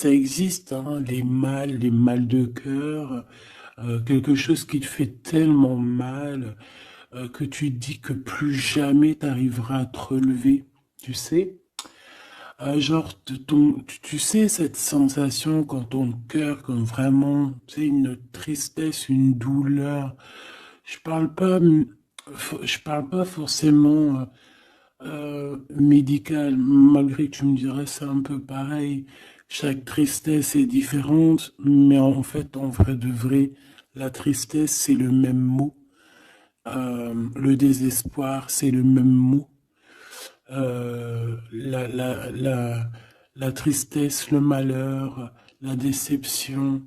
Ça existe, hein, les mal de cœur, quelque chose qui te fait tellement mal que tu te dis que plus jamais tu arriveras à te relever, tu sais? Genre, tu sais, cette sensation quand ton cœur, quand vraiment, tu sais, une tristesse, une douleur. Je parle pas, je parle pas forcément médical, malgré que tu me dirais c'est un peu pareil. Chaque tristesse est différente, mais en fait, en vrai de vrai, la tristesse, c'est le même mot. Le désespoir, c'est le même mot. La tristesse, le malheur, la déception,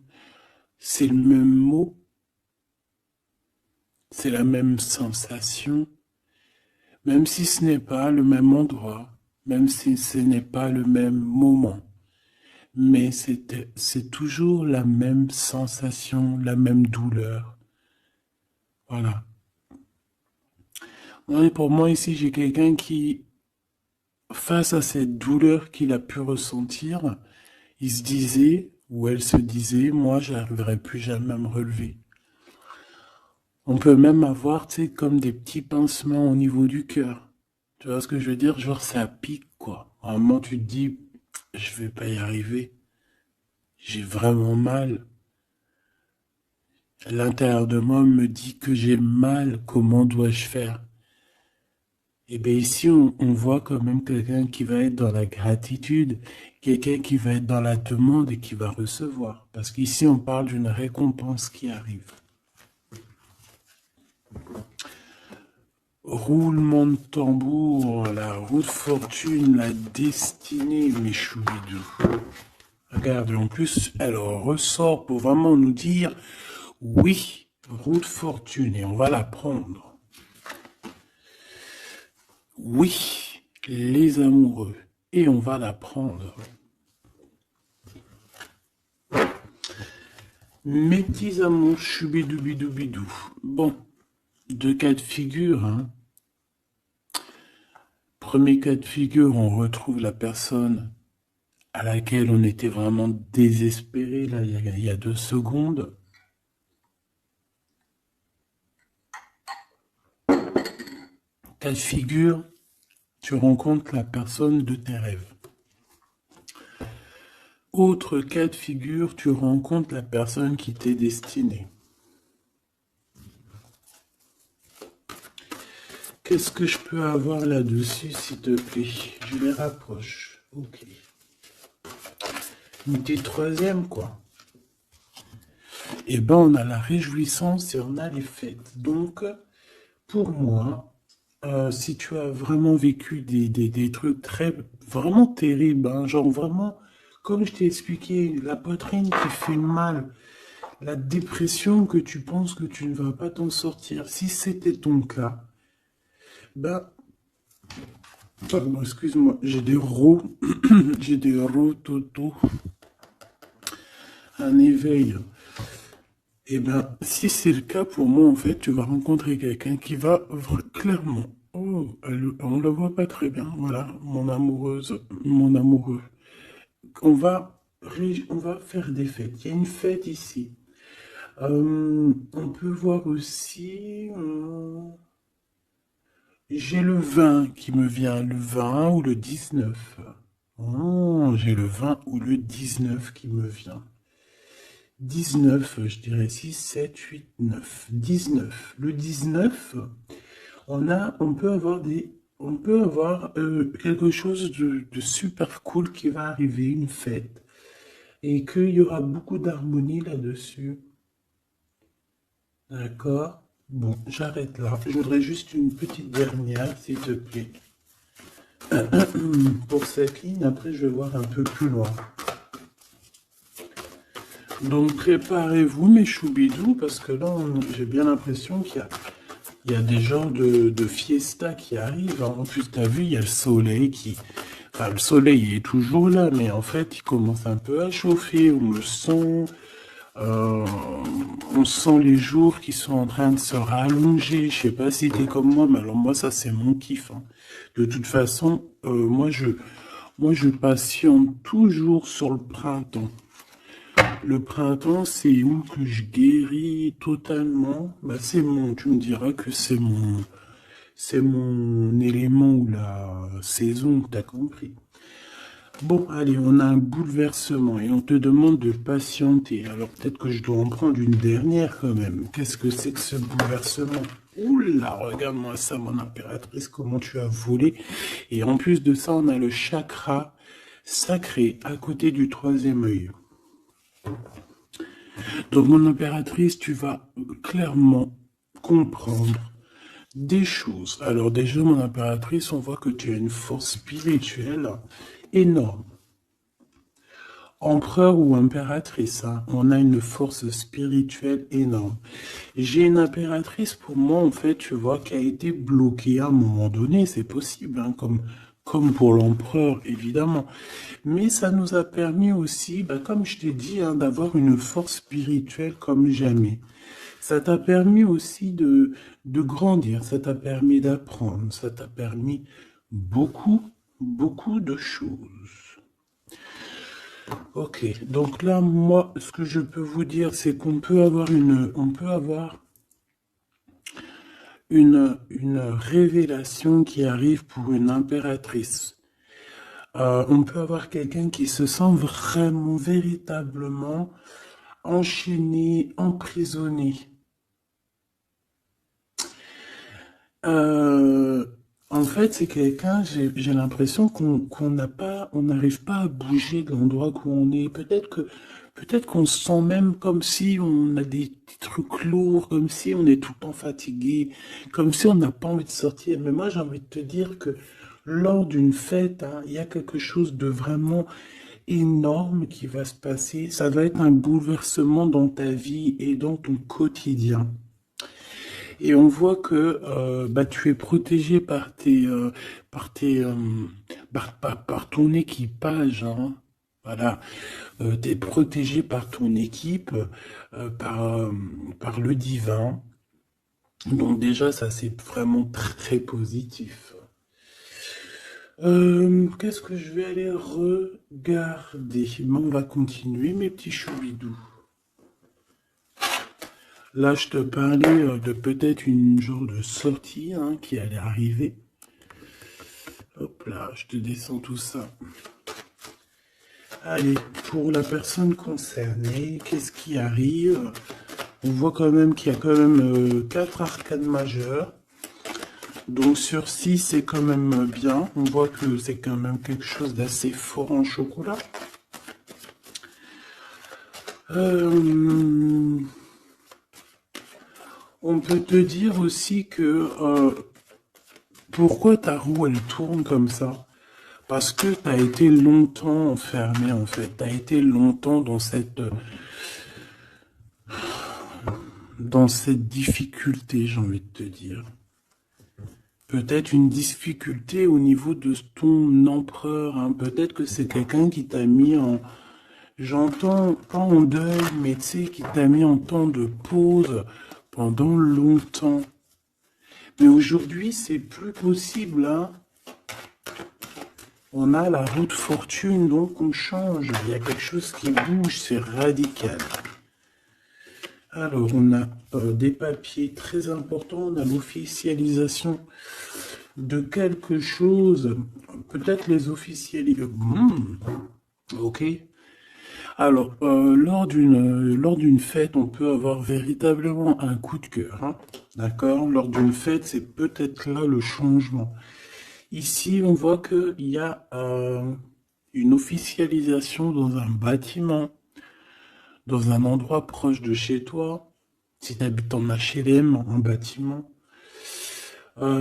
c'est le même mot, c'est la même sensation, même si ce n'est pas le même endroit, même si ce n'est pas le même moment. Mais c'est toujours la même sensation, la même douleur. Voilà. Ouais, pour moi, ici, j'ai quelqu'un qui, face à cette douleur qu'il a pu ressentir, il se disait, ou elle se disait, moi, j'arriverai plus jamais à me relever. On peut même avoir, tu sais, comme des petits pincements au niveau du cœur. Tu vois ce que je veux dire? Genre, ça pique, quoi. À un moment, tu te dis, je vais pas y arriver. J'ai vraiment mal. L'intérieur de moi me dit que j'ai mal. Comment dois-je faire? Et bien ici, on voit quand même quelqu'un qui va être dans la gratitude, quelqu'un qui va être dans la demande et qui va recevoir. Parce qu'ici, on parle d'une récompense qui arrive. Roulement de tambour, la roue de fortune, la destinée, mes choubidous. Regarde, en plus, elle ressort pour vraiment nous dire, oui, roue de fortune, et on va la prendre. Oui, les amoureux, et on va la prendre. Mes petits amours, choubidoubidou. Bon, deux cas de figure, hein. Premier cas de figure, on retrouve la personne à laquelle on était vraiment désespéré, là, il y a 2 secondes. Cas de figure, tu rencontres la personne de tes rêves. Autre cas de figure, tu rencontres la personne qui t'est destinée. Qu'est-ce que je peux avoir là-dessus, s'il te plaît? Je les rapproche. Ok. Une petite troisième, quoi. Eh ben, on a la réjouissance et on a les fêtes. Donc, pour moi, si tu as vraiment vécu des trucs vraiment terribles, hein, genre vraiment, comme je t'ai expliqué, la poitrine qui fait mal, la dépression que tu penses que tu ne vas pas t'en sortir, si c'était ton cas, ben, pardon, excuse-moi, j'ai des rots, j'ai des rototos, un éveil. Eh bien, si c'est le cas pour moi, en fait, tu vas rencontrer quelqu'un qui va clairement. Oh, on ne la voit pas très bien. Voilà, mon amoureuse, mon amoureux. On va faire des fêtes. Il y a une fête ici. On peut voir aussi. J'ai le 20 qui me vient, le 20 ou le 19. Oh, j'ai le 20 ou le 19 qui me vient. 19, je dirais 6, 7, 8, 9. 19. Le 19, on peut avoir quelque chose de super cool qui va arriver, une fête, et qu'il y aura beaucoup d'harmonie là-dessus. D'accord? Bon, j'arrête là. Je voudrais juste une petite dernière, s'il te plaît. Pour cette ligne, après, je vais voir un peu plus loin. Donc, préparez-vous, mes choubidous, parce que là, j'ai bien l'impression il y a des genres de fiesta qui arrivent. En plus, tu as vu, il y a le soleil qui... Enfin, le soleil est toujours là, mais en fait, il commence un peu à chauffer. Euh, on sent les jours qui sont en train de se rallonger. Je sais pas si t'es comme moi, mais alors moi, ça, c'est mon kiff, hein. De toute façon, Moi, je patiente toujours sur le printemps. Le printemps, c'est où que je guéris totalement. Bah, tu me diras que c'est mon élément ou la saison, t'as compris. Bon, allez, on a un bouleversement et on te demande de patienter. Alors peut-être que je dois en prendre une dernière quand même. Qu'est-ce que c'est que ce bouleversement? Oula, regarde-moi ça, mon impératrice, comment tu as volé. Et en plus de ça, on a le chakra sacré à côté du troisième œil. Donc, mon impératrice, tu vas clairement comprendre des choses. Alors déjà, mon impératrice, on voit que tu as une force spirituelle énorme. Empereur ou impératrice, hein, on a une force spirituelle énorme. J'ai une impératrice, pour moi, en fait, tu vois, qui a été bloquée à un moment donné, c'est possible, hein, comme pour l'empereur, évidemment. Mais ça nous a permis aussi, bah, comme je t'ai dit, hein, d'avoir une force spirituelle comme jamais. Ça t'a permis aussi de grandir, ça t'a permis d'apprendre, ça t'a permis beaucoup, beaucoup de choses. Ok, donc là, moi, ce que je peux vous dire, c'est qu'on peut avoir une révélation qui arrive pour une impératrice. On peut avoir quelqu'un qui se sent vraiment, véritablement enchaîné, emprisonné. Euh, En fait, c'est quelqu'un, j'ai l'impression qu'on n'a pas, on n'arrive pas à bouger de l'endroit où on est. Peut-être qu'on se sent même comme si on a des petits trucs lourds, comme si on est tout le temps fatigué, comme si on n'a pas envie de sortir. Mais moi, j'ai envie de te dire que lors d'une fête, hein, il y a quelque chose de vraiment énorme qui va se passer. Ça va être un bouleversement dans ta vie et dans ton quotidien. Et on voit que bah, tu es protégé par par ton équipage, hein. Voilà, tu es protégé par ton équipe, par le divin. Donc déjà, ça c'est vraiment très positif. Qu'est-ce que je vais aller regarder? Bon, on va continuer, mes petits choubidous. Là, je te parlais de peut-être une genre de sortie, hein, qui allait arriver. Hop là, je te descends tout ça. Allez, pour la personne concernée, qu'est-ce qui arrive? On voit quand même qu'il y a quand même 4 arcades majeures. Donc sur 6, c'est quand même bien. On voit que c'est quand même quelque chose d'assez fort en chocolat. On peut te dire aussi que pourquoi ta roue elle tourne comme ça? Parce que tu as été longtemps enfermé en fait. Tu as été longtemps dans cette difficulté, j'ai envie de te dire. Peut-être une difficulté au niveau de ton empereur, hein. Peut-être que c'est quelqu'un qui t'a mis en, j'entends pas en deuil, mais tu sais, qui t'a mis en temps de pause pendant longtemps. Mais aujourd'hui, c'est plus possible, hein. On a la roue de fortune, donc on change. Il y a quelque chose qui bouge, c'est radical. Alors, on a des papiers très importants, on a l'officialisation de quelque chose. Peut-être les officialiser. Ok. Alors, lors d'une fête, on peut avoir véritablement un coup de cœur, hein. D'accord? Lors d'une fête, c'est peut-être là le changement. Ici, on voit qu'il y a une officialisation dans un bâtiment, dans un endroit proche de chez toi. Si tu habites en HLM, en bâtiment.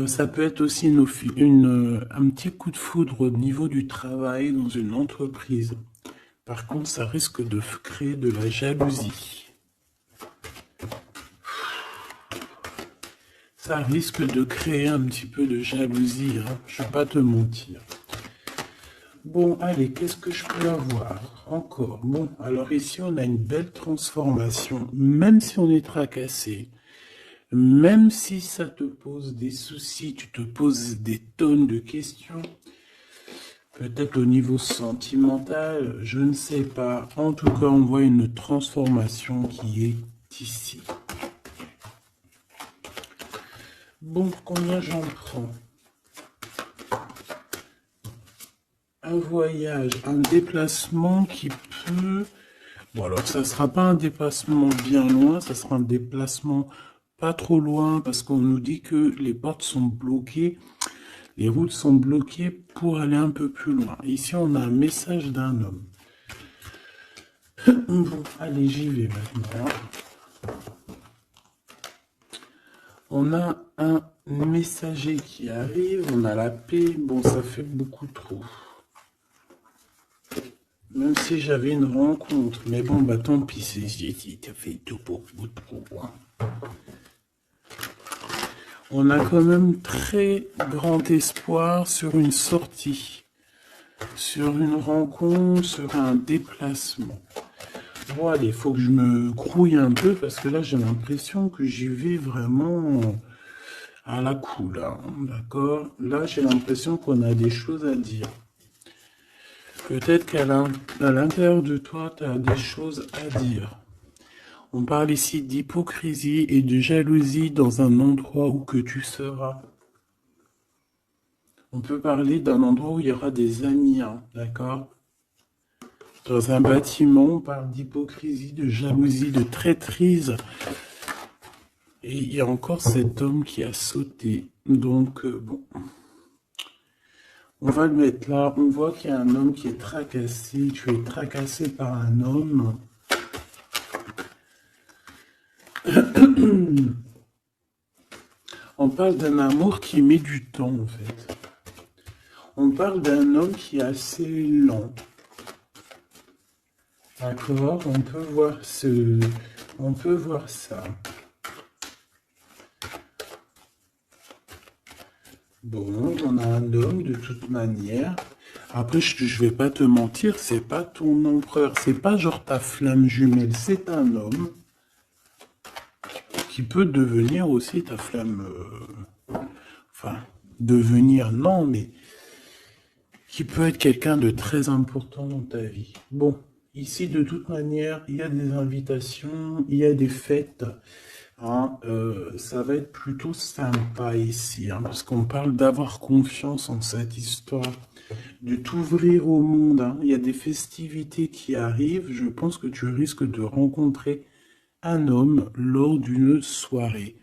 Ça peut être aussi un petit coup de foudre au niveau du travail dans une entreprise. Par contre, ça risque de créer de la jalousie. Ça risque de créer un petit peu de jalousie, hein. Je ne vais pas te mentir. Bon, allez, qu'est-ce que je peux avoir encore? Bon, alors ici, on a une belle transformation. Même si on est tracassé, même si ça te pose des soucis, tu te poses des tonnes de questions, Peut-être au niveau sentimental, je ne sais pas. En tout cas, on voit une transformation qui est ici. Bon, combien j'en prends? Un voyage, un déplacement qui peut... Bon, alors ça ne sera pas un déplacement bien loin, ça sera un déplacement pas trop loin parce qu'on nous dit que les portes sont bloquées, les routes sont bloquées pour aller un peu plus loin. Ici, on a un message d'un homme. Bon, allez, j'y vais maintenant. On a un messager qui arrive, on a la paix. Bon, ça fait beaucoup trop. Même si j'avais une rencontre, mais bon, bah tant pis, ça fait tout pour beaucoup trop. Hein. On a quand même très grand espoir sur une sortie, sur une rencontre, sur un déplacement. Bon, allez, il faut que je me grouille un peu parce que là, j'ai l'impression que j'y vais vraiment à la cool, hein, d'accord? Là, j'ai l'impression qu'on a des choses à dire. Peut-être qu'à l'intérieur de toi, tu as des choses à dire. On parle ici d'hypocrisie et de jalousie dans un endroit où que tu seras. On peut parler d'un endroit où il y aura des amis, hein, d'accord? Dans un bâtiment, on parle d'hypocrisie, de jalousie, de traîtrise. Et il y a encore cet homme qui a sauté. Donc, bon. On va le mettre là. On voit qu'il y a un homme qui est tracassé. Tu es tracassé par un homme. On parle d'un amour qui met du temps, en fait. On parle d'un homme qui est assez lent. D'accord? On peut voir ça. Bon, on a un homme de toute manière. Après, je vais pas te mentir, c'est pas ton empereur, c'est pas genre ta flamme jumelle, c'est un homme qui peut devenir aussi ta flamme. Enfin, devenir, non, mais qui peut être quelqu'un de très important dans ta vie. Bon, ici, de toute manière, il y a des invitations, il y a des fêtes. Hein, ça va être plutôt sympa ici, hein, parce qu'on parle d'avoir confiance en cette histoire, de t'ouvrir au monde. Hein. Il y a des festivités qui arrivent. Je pense que tu risques de rencontrer un homme lors d'une soirée,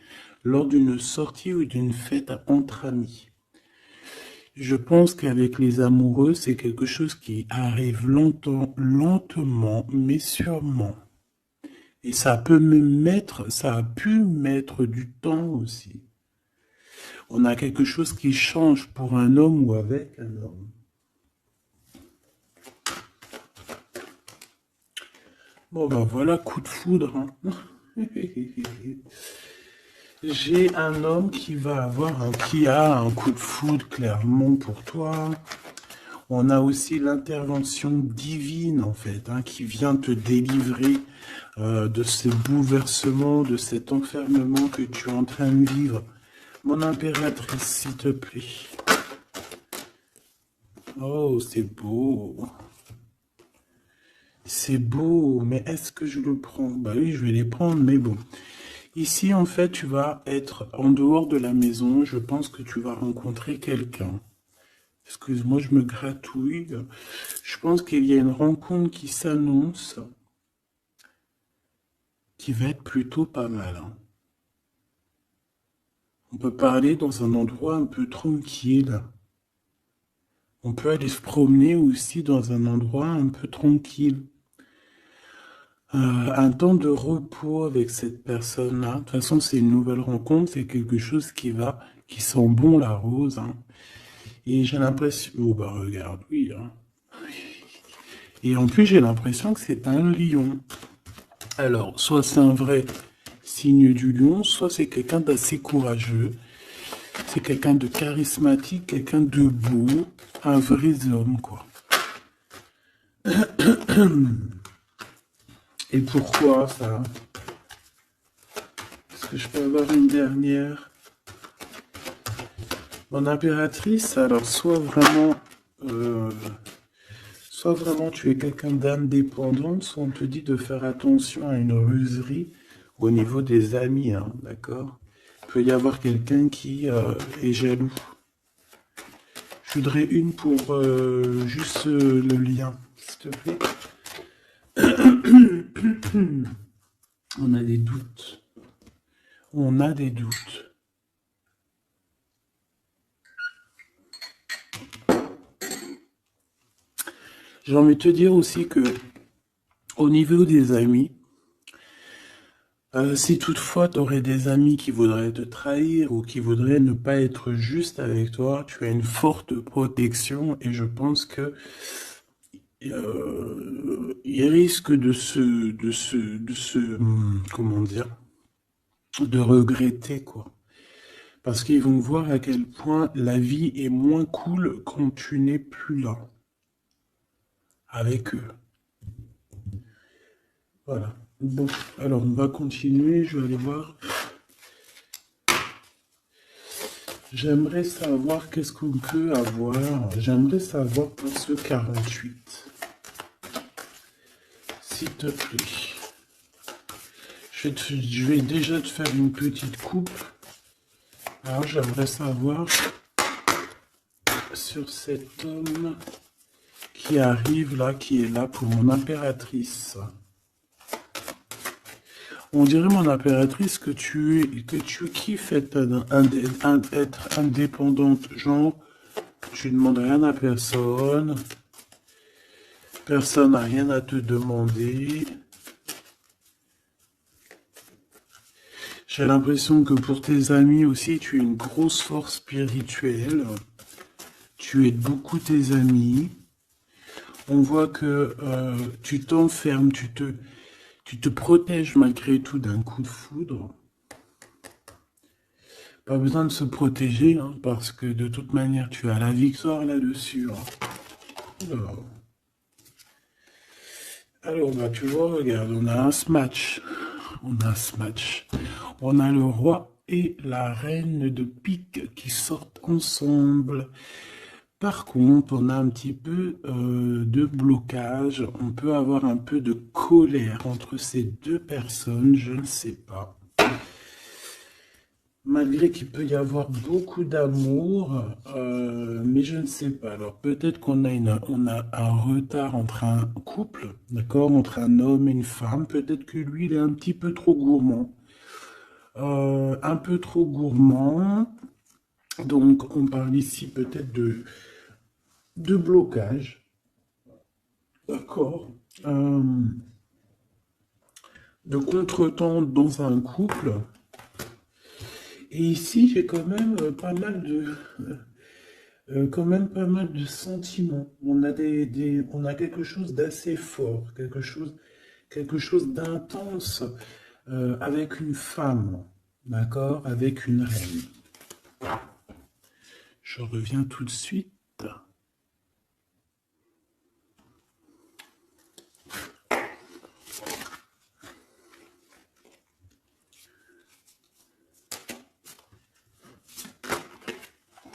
lors d'une sortie ou d'une fête entre amis. Je pense qu'avec les amoureux, c'est quelque chose qui arrive lentement, mais sûrement. Et ça a pu mettre du temps aussi. On a quelque chose qui change pour un homme ou avec un homme. Bon ben voilà, coup de foudre. Hein. J'ai un homme qui a un coup de foudre clairement pour toi. On a aussi l'intervention divine, en fait, hein, qui vient te délivrer de ce bouleversement, de cet enfermement que tu es en train de vivre. Mon impératrice, s'il te plaît. Oh, c'est beau. C'est beau, mais est-ce que je le prends? Bah oui, je vais les prendre, mais bon. Ici, en fait, tu vas être en dehors de la maison. Je pense que tu vas rencontrer quelqu'un. Excuse-moi, je me gratouille. Je pense qu'il y a une rencontre qui s'annonce, qui va être plutôt pas mal. Hein. On peut parler dans un endroit un peu tranquille. On peut aller se promener aussi dans un endroit un peu tranquille. Un temps de repos avec cette personne-là. De toute façon, c'est une nouvelle rencontre, c'est quelque chose qui sent bon la rose. Hein. Et j'ai l'impression... Oh bah regarde, oui. Hein. Et en plus, j'ai l'impression que c'est un lion. Alors, soit c'est un vrai signe du lion, soit c'est quelqu'un d'assez courageux. C'est quelqu'un de charismatique, quelqu'un de beau, un vrai homme, quoi. Et pourquoi ça? Est-ce que je peux avoir une dernière? Mon impératrice, alors soit vraiment euh, soit vraiment tu es quelqu'un d'indépendant, soit on te dit de faire attention à une ruserie au niveau des amis, hein, d'accord? Il peut y avoir quelqu'un qui est jaloux. Je voudrais une pour juste le lien, s'il te plaît. On a des doutes. On a des doutes. J'ai envie de te dire aussi que au niveau des amis, si toutefois tu aurais des amis qui voudraient te trahir ou qui voudraient ne pas être juste avec toi, tu as une forte protection et je pense que ils risquent comment dire, de regretter quoi. Parce qu'ils vont voir à quel point la vie est moins cool quand tu n'es plus là avec eux. Voilà. Bon, alors on va continuer, je vais aller voir. J'aimerais savoir qu'est-ce qu'on peut avoir. J'aimerais savoir pour ce 48. S'il te plaît. Je vais déjà te faire une petite coupe. Alors j'aimerais savoir sur cet homme qui arrive là, qui est là pour mon impératrice. On dirait, mon impératrice, que tu kiffes être indépendante. Genre, tu ne demandes rien à personne. Personne n'a rien à te demander. J'ai l'impression que pour tes amis aussi, tu es une grosse force spirituelle. Tu aides beaucoup tes amis. On voit que tu t'enfermes, tu te protèges malgré tout d'un coup de foudre. Pas besoin de se protéger, hein, parce que de toute manière, tu as la victoire là-dessus. Hein. Alors, bah, tu vois, regarde, on a un smash. On a un smash. On a le roi et la reine de pique qui sortent ensemble. Par contre, on a un petit peu de blocage. On peut avoir un peu de colère entre ces deux personnes, je ne sais pas. Malgré qu'il peut y avoir beaucoup d'amour, mais je ne sais pas. Alors peut-être qu'on a un retard entre un couple, d'accord, entre un homme et une femme. Peut-être que lui, il est un petit peu trop gourmand. Un peu trop gourmand. Donc on parle ici peut-être de blocage. D'accord. De contretemps dans un couple. Et ici, j'ai quand même pas mal de sentiments. On a on a quelque chose d'assez fort, quelque chose d'intense avec une femme, d'accord, avec une reine. Je reviens tout de suite.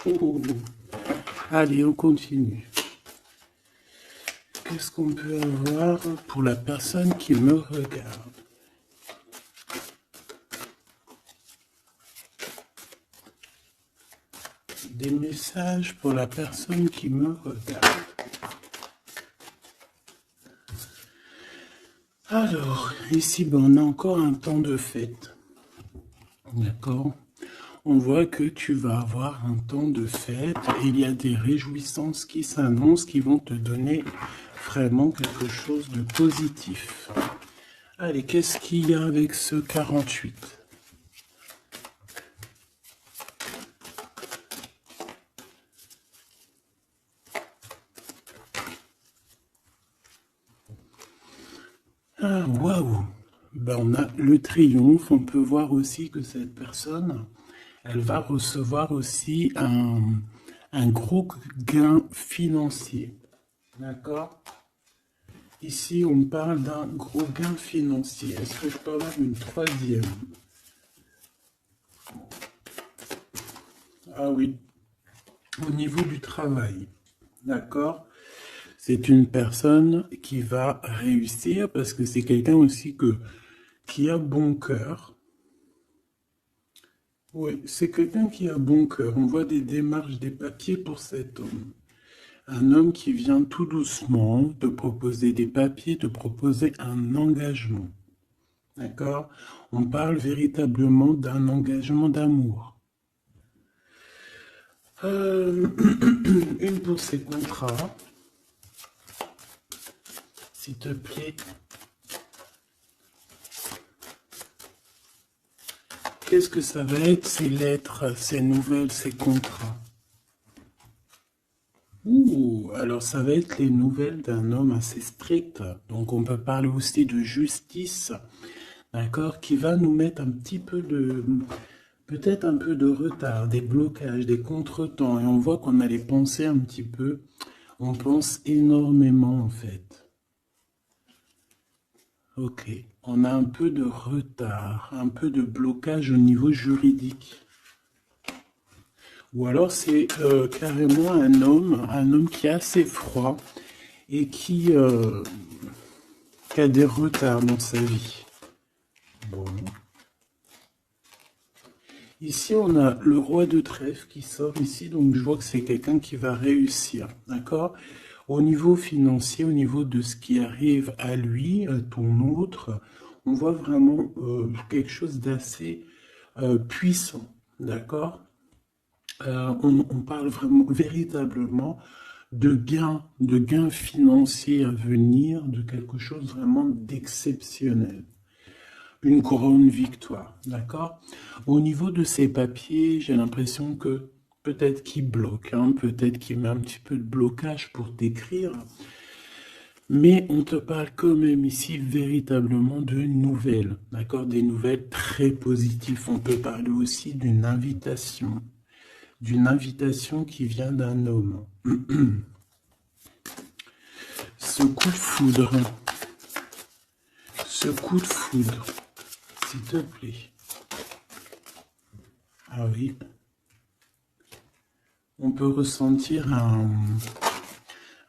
Oh. Allez, on continue. Qu'est-ce qu'on peut avoir pour la personne qui me regarde? Des messages pour la personne qui me regarde. Alors, ici, ben, on a encore un temps de fête. D'accord? On voit que tu vas avoir un temps de fête et il y a des réjouissances qui s'annoncent qui vont te donner vraiment quelque chose de positif. Allez, qu'est-ce qu'il y a avec ce 48? Ah, waouh! Ben, on a le triomphe. On peut voir aussi que cette personne, elle va recevoir aussi un gros gain financier. D'accord? Ici, on parle d'un gros gain financier. Est-ce que je peux avoir une troisième? Ah oui, au niveau du travail. D'accord? C'est une personne qui va réussir parce que c'est quelqu'un aussi qui a bon cœur. Oui, c'est quelqu'un qui a bon cœur. On voit des démarches, des papiers pour cet homme. Un homme qui vient tout doucement te proposer des papiers, te proposer un engagement. D'accord? On parle véritablement d'un engagement d'amour. Une pour ces contrats, s'il te plaît. Qu'est-ce que ça va être, ces lettres, ces nouvelles, ces contrats? Ouh, alors ça va être les nouvelles d'un homme assez strict. Donc on peut parler aussi de justice, d'accord, qui va nous mettre un petit peu de, peut-être un peu de retard, des blocages, des contretemps. Et on voit qu'on a les pensées un petit peu. On pense énormément en fait. Ok, on a un peu de retard, un peu de blocage au niveau juridique. Ou alors c'est carrément un homme qui est assez froid et qui a des retards dans sa vie. Bon. Ici, on a le roi de trèfle qui sort ici, donc je vois que c'est quelqu'un qui va réussir, d'accord? Au niveau financier, au niveau de ce qui arrive à lui, à ton autre, on voit vraiment quelque chose d'assez puissant, d'accord? On parle vraiment, véritablement de gains financiers à venir, de quelque chose vraiment d'exceptionnel. Une grande victoire, d'accord? Au niveau de ces papiers, j'ai l'impression que peut-être qu'il bloque, hein, peut-être qu'il met un petit peu de blocage pour t'écrire, mais on te parle quand même ici véritablement de nouvelles, d'accord? Des nouvelles très positives. On peut parler aussi d'une invitation qui vient d'un homme. Ce coup de foudre, ce coup de foudre, s'il te plaît. Ah oui, on peut ressentir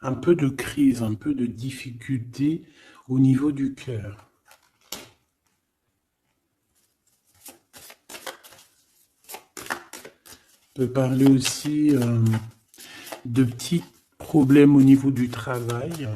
un peu de crise, un peu de difficulté au niveau du cœur. On peut parler aussi de petits problèmes au niveau du travail.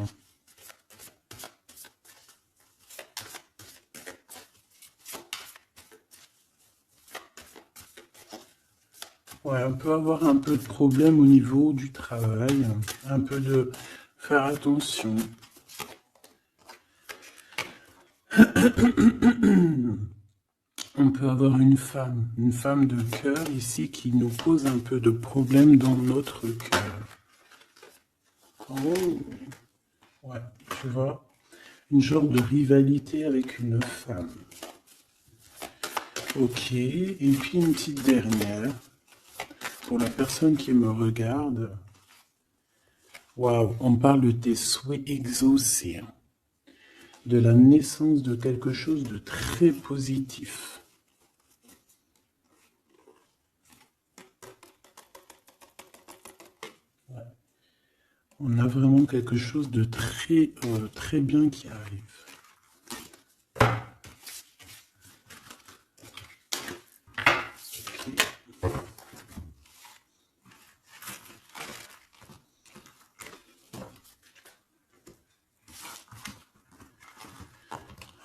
Ouais, on peut avoir un peu de problème au niveau du travail, un peu de faire attention. On peut avoir une femme de cœur ici qui nous pose un peu de problème dans notre cœur. Oh, ouais, tu vois, une genre de rivalité avec une femme. Ok, et puis une petite dernière, pour la personne qui me regarde. Waouh, on parle de tes souhaits exaucés, de la naissance de quelque chose de très positif. Ouais. On a vraiment quelque chose de très bien qui arrive.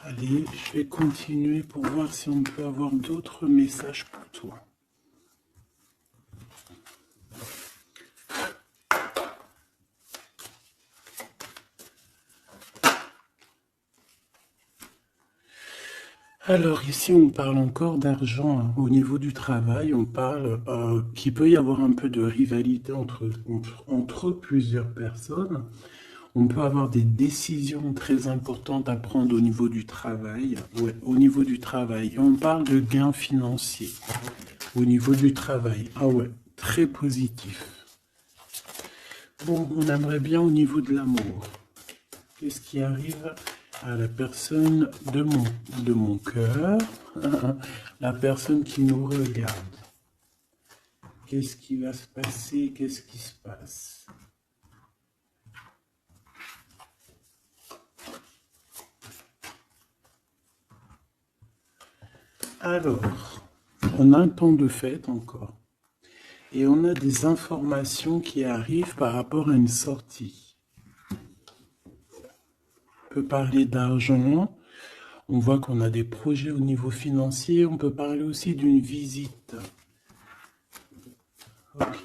Allez, je vais continuer pour voir si on peut avoir d'autres messages pour toi. Alors ici, on parle encore d'argent, hein. Au niveau du travail, on parle qu'il peut y avoir un peu de rivalité entre plusieurs personnes. On peut avoir des décisions très importantes à prendre au niveau du travail. Ouais, au niveau du travail. Et on parle de gains financiers au niveau du travail. Ah ouais, très positif. Bon, on aimerait bien au niveau de l'amour. Qu'est-ce qui arrive à la personne de mon cœur, la personne qui nous regarde? Qu'est-ce qui va se passer? Qu'est-ce qui se passe? Alors, on a un temps de fête encore. Et on a des informations qui arrivent par rapport à une sortie. On peut parler d'argent. On voit qu'on a des projets au niveau financier. On peut parler aussi d'une visite. Ok.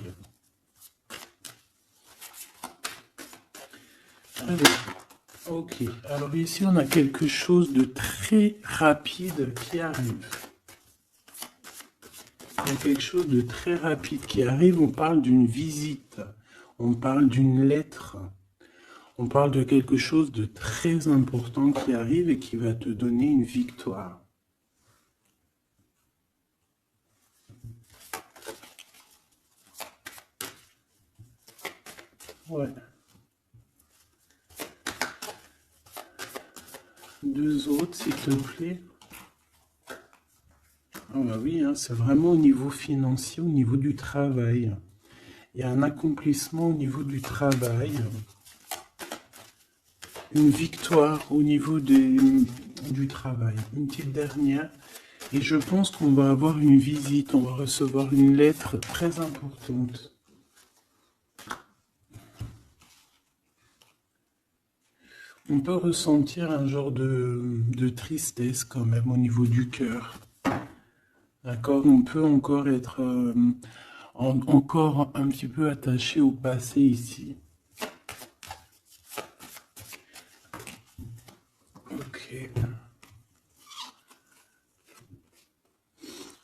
Ok. Alors ici, on a quelque chose de très rapide qui arrive. Il y a quelque chose de très rapide qui arrive. On parle d'une visite. On parle d'une lettre. On parle de quelque chose de très important qui arrive et qui va te donner une victoire. Ouais. Deux autres, s'il te plaît. Ah bah oui, hein, c'est vraiment au niveau financier, au niveau du travail. Il y a un accomplissement au niveau du travail. Une victoire au niveau du travail. Une petite dernière. Et je pense qu'on va avoir une visite, on va recevoir une lettre très importante. On peut ressentir un genre de tristesse quand même au niveau du cœur. D'accord? On peut encore être encore un petit peu attaché au passé ici. Ok.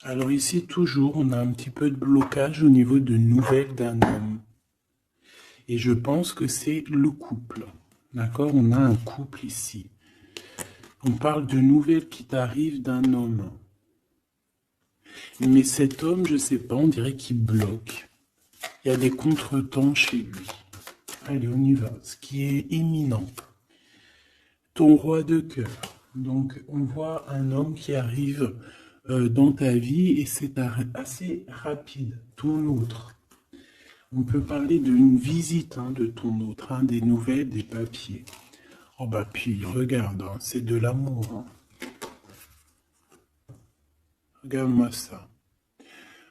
Alors ici, toujours, on a un petit peu de blocage au niveau de nouvelles d'un homme. Et je pense que c'est le couple. D'accord? On a un couple ici. On parle de nouvelles qui t'arrivent d'un homme. Mais cet homme, je sais pas, on dirait qu'il bloque. Il y a des contretemps chez lui. Allez, on y va. Ce qui est imminent. Ton roi de cœur. Donc, on voit un homme qui arrive dans ta vie et c'est assez rapide. Ton autre. On peut parler d'une visite de ton autre, des nouvelles, des papiers. Oh bah puis, regarde, c'est de l'amour. Regarde-moi ça.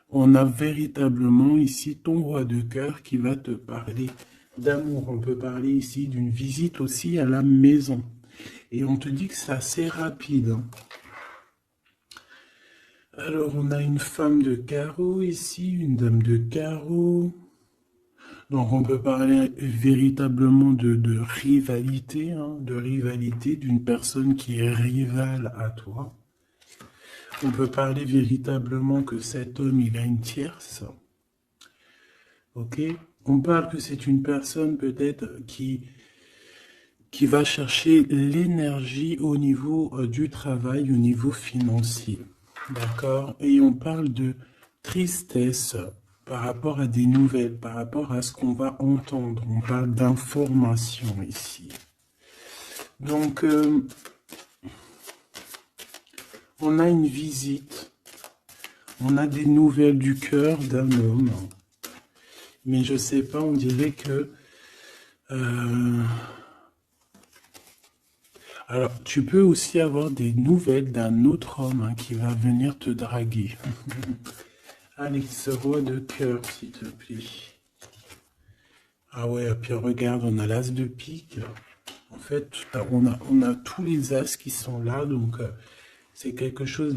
On a véritablement ici ton roi de cœur qui va te parler d'amour. On peut parler ici d'une visite aussi à la maison. Et on te dit que c'est assez rapide. Alors, on a une femme de carreau ici, une dame de carreau. Donc, on peut parler véritablement de rivalité, d'une personne qui est rivale à toi. On peut parler véritablement que cet homme, il a une tierce. Ok? On parle que c'est une personne peut-être qui va chercher l'énergie au niveau du travail, au niveau financier. D'accord? Et on parle de tristesse par rapport à des nouvelles, par rapport à ce qu'on va entendre. On parle d'information ici. Donc, on a une visite. On a des nouvelles du cœur d'un homme. Mais je sais pas, on dirait que... Alors, tu peux aussi avoir des nouvelles d'un autre homme qui va venir te draguer. Allez, ce roi de cœur, s'il te plaît. Ah ouais, puis regarde, on a l'as de pique. En fait, on a tous les as qui sont là, donc c'est quelque chose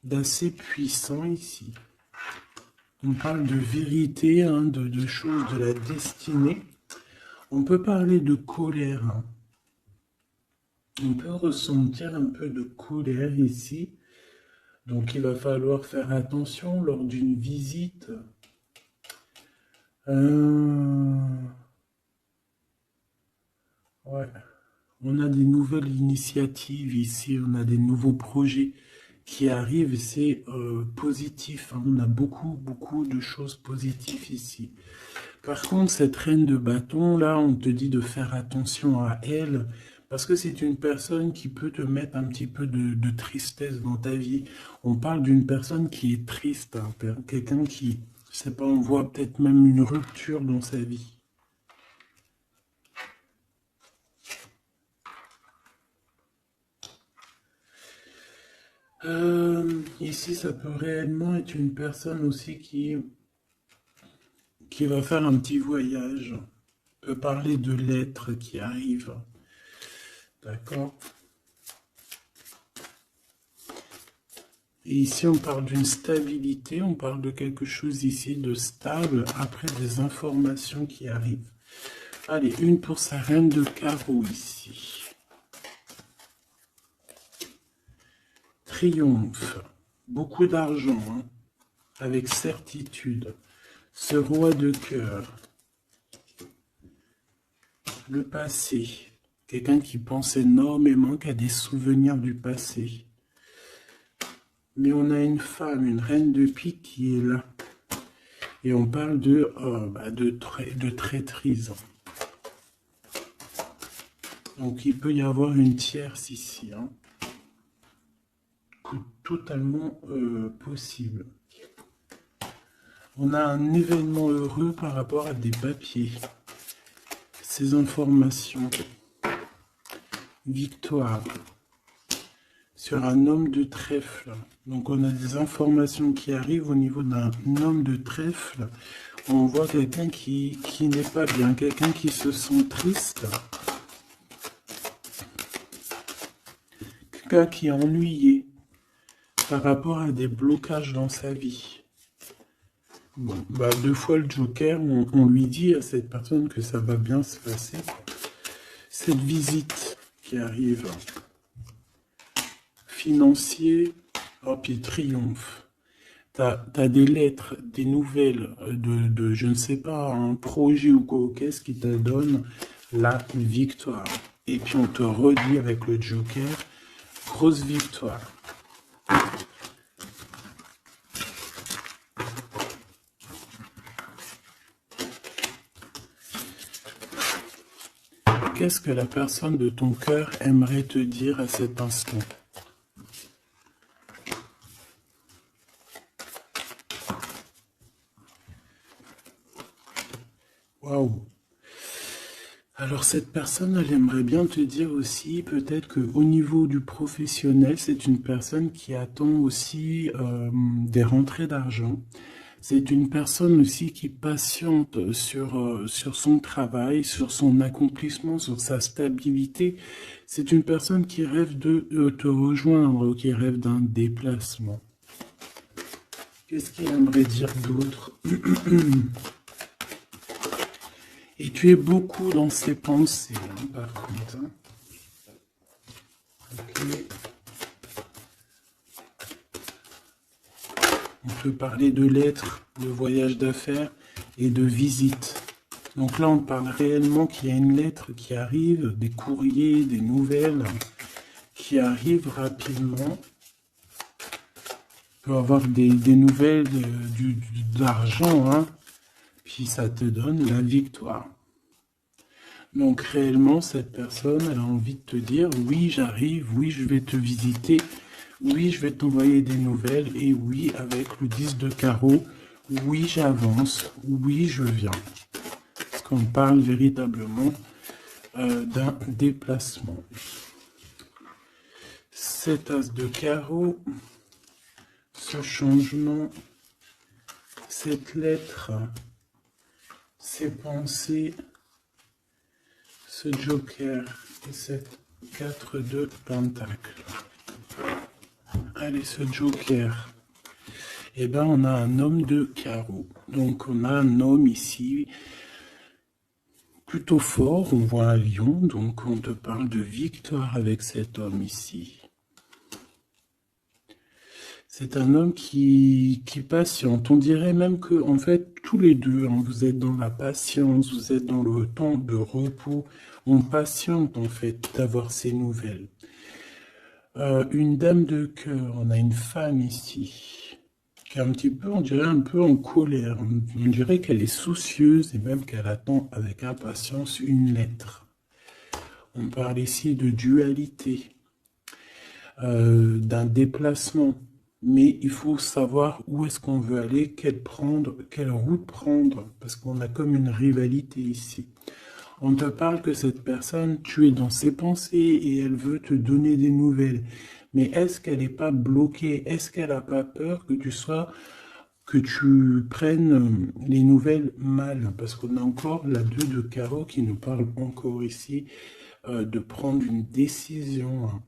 d'assez puissant ici. On parle de vérité, de choses de la destinée. On peut parler de colère. On peut ressentir un peu de colère ici. Donc il va falloir faire attention lors d'une visite. Ouais. On a des nouvelles initiatives ici, on a des nouveaux projets qui arrivent, c'est positif. On a beaucoup de choses positives ici. Par contre, cette reine de bâton, là, on te dit de faire attention à elle, parce que c'est une personne qui peut te mettre un petit peu de tristesse dans ta vie. On parle d'une personne qui est triste, quelqu'un qui, je sais pas, on voit peut-être même une rupture dans sa vie. Ici, ça peut réellement être une personne aussi qui va faire un petit voyage. On peut parler de lettres qui arrivent. D'accord? Et ici, on parle d'une stabilité, on parle de quelque chose ici de stable après des informations qui arrivent. Allez, une pour sa reine de carreau ici. Triomphe. Beaucoup d'argent, hein, avec certitude. Ce roi de cœur. Le passé. Quelqu'un qui pense énormément, qui a des souvenirs du passé. Mais on a une femme, une reine de pique qui est là. Et on parle de traîtrise. Donc il peut y avoir une tierce ici. Hein. Totalement possible. On a un événement heureux par rapport à des papiers. Ces informations. Victoire. Sur un homme de trèfle. Donc on a des informations qui arrivent au niveau d'un homme de trèfle. On voit quelqu'un qui n'est pas bien, quelqu'un qui se sent triste. Quelqu'un qui est ennuyé par rapport à des blocages dans sa vie. Bon, bah, 2 fois le Joker, on lui dit à cette personne que ça va bien se passer. Cette visite qui arrive, financier, oh, puis triomphe. T'as des lettres, des nouvelles de je ne sais pas, un projet ou quoi, qu'est-ce qui te donne la victoire. Et puis on te redit avec le Joker, grosse victoire. Qu'est-ce que la personne de ton cœur aimerait te dire à cet instant? Waouh! Alors cette personne, elle aimerait bien te dire aussi, peut-être qu'au niveau du professionnel, c'est une personne qui attend aussi des rentrées d'argent. C'est une personne aussi qui patiente sur son travail, sur son accomplissement, sur sa stabilité. C'est une personne qui rêve de te rejoindre, qui rêve d'un déplacement. Qu'est-ce qu'il aimerait dire d'autre? Et tu es beaucoup dans ses pensées, hein, par contre. Hein. Okay. On peut parler de lettres, de voyage d'affaires et de visites. Donc là, on parle réellement qu'il y a une lettre qui arrive, des courriers, des nouvelles qui arrivent rapidement. Tu peux avoir des nouvelles d'argent, hein, puis ça te donne la victoire. Donc réellement, cette personne, elle a envie de te dire, oui, j'arrive, oui, je vais te visiter, oui, je vais t'envoyer des nouvelles, et oui, avec le 10 de carreau, oui, j'avance, oui, je viens. Parce qu'on parle véritablement d'un déplacement. Cet as de carreau, ce changement, cette lettre, ces pensées, ce Joker et cette 4 de Pentacle. Allez, ce Joker. Eh bien, on a un homme de carreau. Donc, on a un homme ici plutôt fort. On voit un lion. Donc, on te parle de victoire avec cet homme ici. C'est un homme qui patiente. On dirait même que, en fait, tous les deux, hein, vous êtes dans la patience, vous êtes dans le temps de repos. On patiente, en fait, d'avoir ces nouvelles. Une dame de cœur, on a une femme ici, qui est un petit peu, on dirait un peu en colère. On dirait qu'elle est soucieuse et même qu'elle attend avec impatience une lettre. On parle ici de dualité, d'un déplacement. Mais il faut savoir où est-ce qu'on veut aller, quelle route prendre, parce qu'on a comme une rivalité ici. On te parle que cette personne, tu es dans ses pensées et elle veut te donner des nouvelles. Mais est-ce qu'elle n'est pas bloquée? Est-ce qu'elle n'a pas peur que tu prennes les nouvelles mal? Parce qu'on a encore la 2 de carreau qui nous parle encore ici de prendre une décision.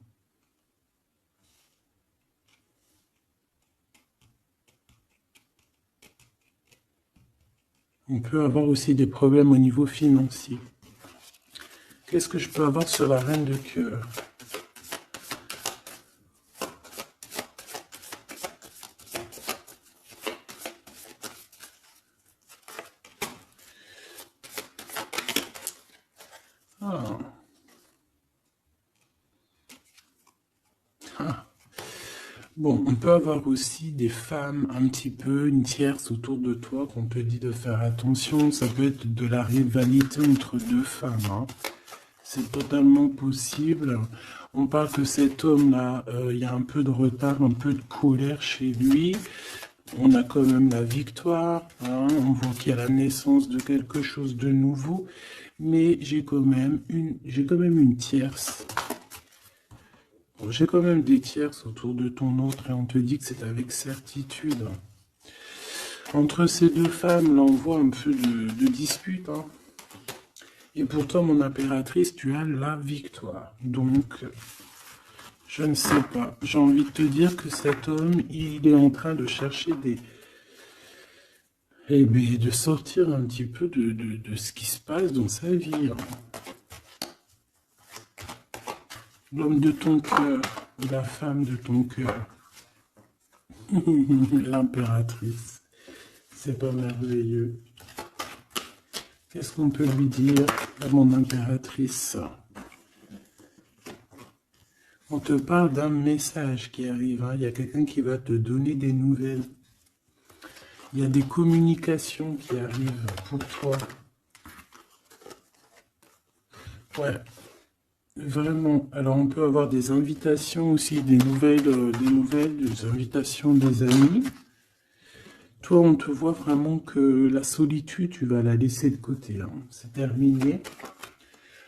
On peut avoir aussi des problèmes au niveau financier. Qu'est-ce que je peux avoir sur la reine de cœur? Ah. Ah. Bon, on peut avoir aussi des femmes un petit peu, une tierce autour de toi qu'on te dit de faire attention. Ça peut être de la rivalité entre deux femmes, hein. C'est totalement possible. On parle que cet homme-là, il y a un peu de retard, un peu de colère chez lui. On a quand même la victoire, hein. On voit qu'il y a la naissance de quelque chose de nouveau. Mais j'ai quand même une tierce. Bon, j'ai quand même des tierces autour de ton autre et on te dit que c'est avec certitude. Entre ces deux femmes, là, on voit un peu de dispute, hein. Et pourtant, mon impératrice, tu as la victoire. Donc, je ne sais pas. J'ai envie de te dire que cet homme, il est en train de chercher de sortir un petit peu de ce qui se passe dans sa vie, hein. L'homme de ton cœur, la femme de ton cœur, l'impératrice. C'est pas merveilleux. Qu'est-ce qu'on peut lui dire à mon impératrice? On te parle d'un message qui arrive, hein. Il y a quelqu'un qui va te donner des nouvelles. Il y a des communications qui arrivent pour toi. Ouais, vraiment. Alors on peut avoir des invitations aussi, des invitations des amis. Toi, on te voit vraiment que la solitude, tu vas la laisser de côté, hein. C'est terminé.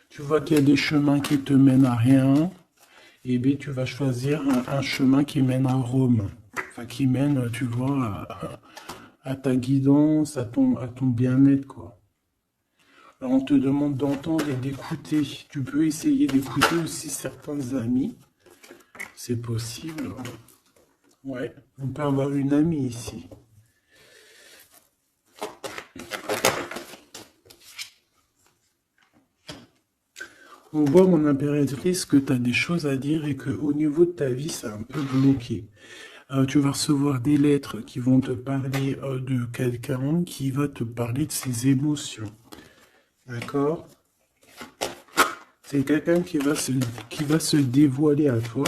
Tu vois qu'il y a des chemins qui te mènent à rien. Et bien, tu vas choisir un chemin qui mène à Rome. Enfin, qui mène, tu vois, à ta guidance, à ton bien-être, quoi. Alors, on te demande d'entendre et d'écouter. Tu peux essayer d'écouter aussi certains amis. C'est possible. Ouais, on peut avoir une amie ici. On voit, mon impératrice, que tu as des choses à dire et qu'au niveau de ta vie, c'est un peu bloqué. Tu vas recevoir des lettres qui vont te parler de quelqu'un qui va te parler de ses émotions. D'accord? C'est quelqu'un qui va se dévoiler à toi.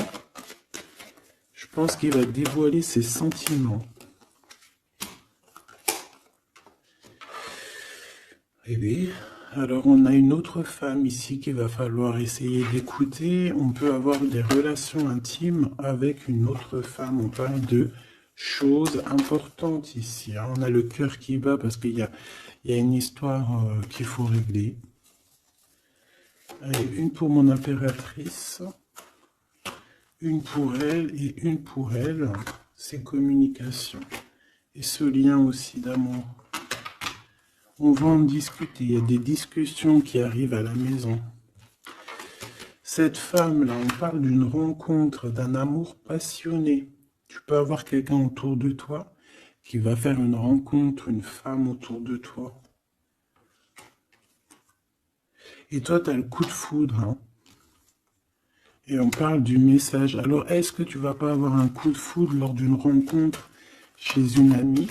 Je pense qu'il va dévoiler ses sentiments. Eh bien, alors on a une autre femme ici qu'il va falloir essayer d'écouter. On peut avoir des relations intimes avec une autre femme. On parle de choses importantes ici, hein. On a le cœur qui bat parce qu'il y a une histoire qu'il faut régler. Allez, une pour mon impératrice, une pour elle et une pour elle. C'est communication. Et ce lien aussi d'amour. On va en discuter. Il y a des discussions qui arrivent à la maison. Cette femme-là, on parle d'une rencontre, d'un amour passionné. Tu peux avoir quelqu'un autour de toi qui va faire une rencontre, une femme autour de toi. Et toi, tu as le coup de foudre, hein. Et on parle du message. Alors, est-ce que tu vas pas avoir un coup de foudre lors d'une rencontre chez une amie?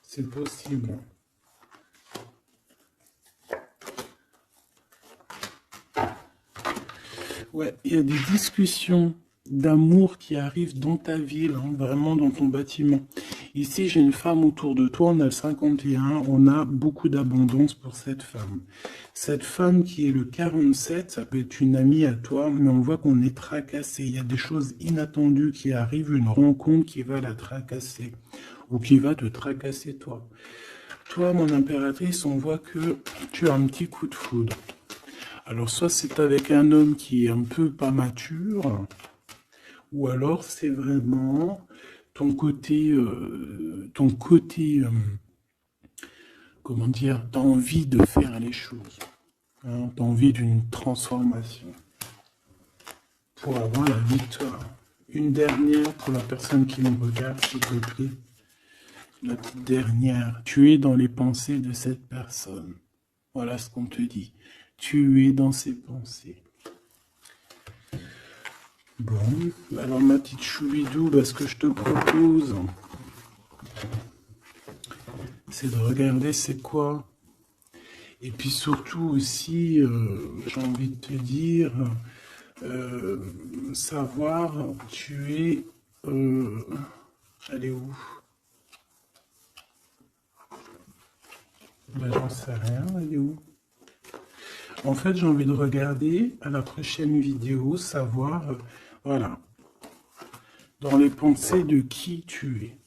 C'est possible. Ouais, il y a des discussions d'amour qui arrivent dans ta ville, hein, vraiment dans ton bâtiment. Ici, j'ai une femme autour de toi, on a le 51, on a beaucoup d'abondance pour cette femme. Cette femme qui est le 47, ça peut être une amie à toi, mais on voit qu'on est tracassé. Il y a des choses inattendues qui arrivent, une rencontre qui va la tracasser, ou qui va te tracasser toi. Toi, mon impératrice, on voit que tu as un petit coup de foudre. Alors, soit c'est avec un homme qui est un peu pas mature, ou alors c'est vraiment ton côté, comment dire, t'as envie de faire les choses, hein, t'as envie d'une transformation pour avoir la victoire. Une dernière pour la personne qui me regarde, s'il te plaît. La petite dernière. Tu es dans les pensées de cette personne. Voilà ce qu'on te dit. Tu es dans ses pensées. Bon, alors ma petite choubidou, ce que je te propose, c'est de regarder c'est quoi. Et puis surtout aussi, j'ai envie de te dire, savoir, tu es... elle est où? J'en sais rien, elle est où? En fait, j'ai envie de regarder à la prochaine vidéo, savoir, voilà, dans les pensées de qui tu es.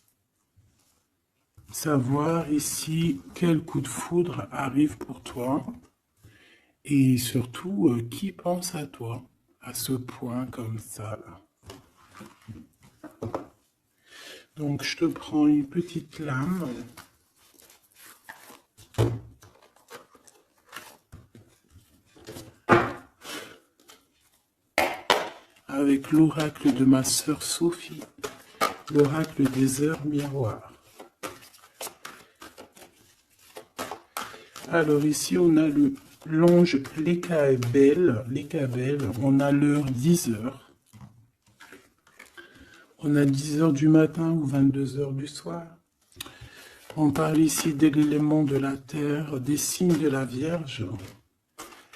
Savoir ici quel coup de foudre arrive pour toi et surtout qui pense à toi à ce point comme ça là. Donc je te prends une petite lame. Avec l'oracle de ma sœur Sophie, l'oracle des heures miroirs. Alors ici on a l'ange Lécaël, on a l'heure 10h. On a 10h du matin ou 22h du soir. On parle ici de l'élément de la terre, des signes de la Vierge,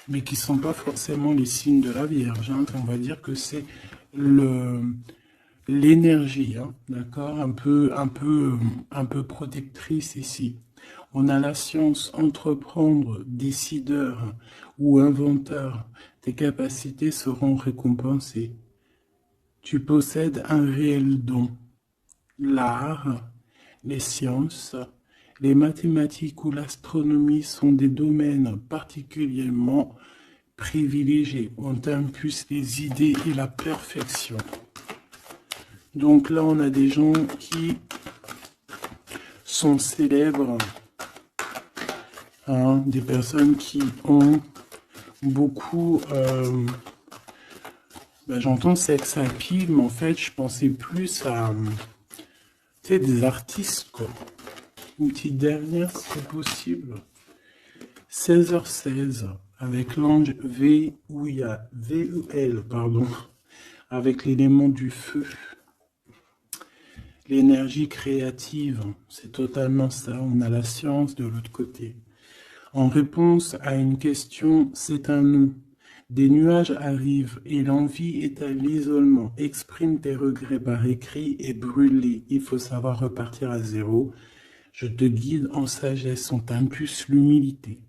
mais qui ne sont pas forcément les signes de la Vierge. Hein. On va dire que c'est l'énergie, hein, d'accord, un peu protectrice ici. On a la science, entreprendre, décideur ou inventeur. Tes capacités seront récompensées. Tu possèdes un réel don. L'art, les sciences, les mathématiques ou l'astronomie sont des domaines particulièrement privilégiés. On t'impulse les idées et la perfection. Donc là, on a des gens qui sont célèbres, hein, des personnes qui ont beaucoup... j'entends sex appeal, mais en fait, je pensais plus à des artistes, quoi. Une petite dernière, si c'est possible. 16h16, avec l'ange VUL, pardon, avec l'élément du feu. L'énergie créative, c'est totalement ça. On a la science de l'autre côté. En réponse à une question, c'est un non. Des nuages arrivent et l'envie est à l'isolement. Exprime tes regrets par écrit et brûle-les. Il faut savoir repartir à zéro. Je te guide en sagesse, on t'impulse l'humilité.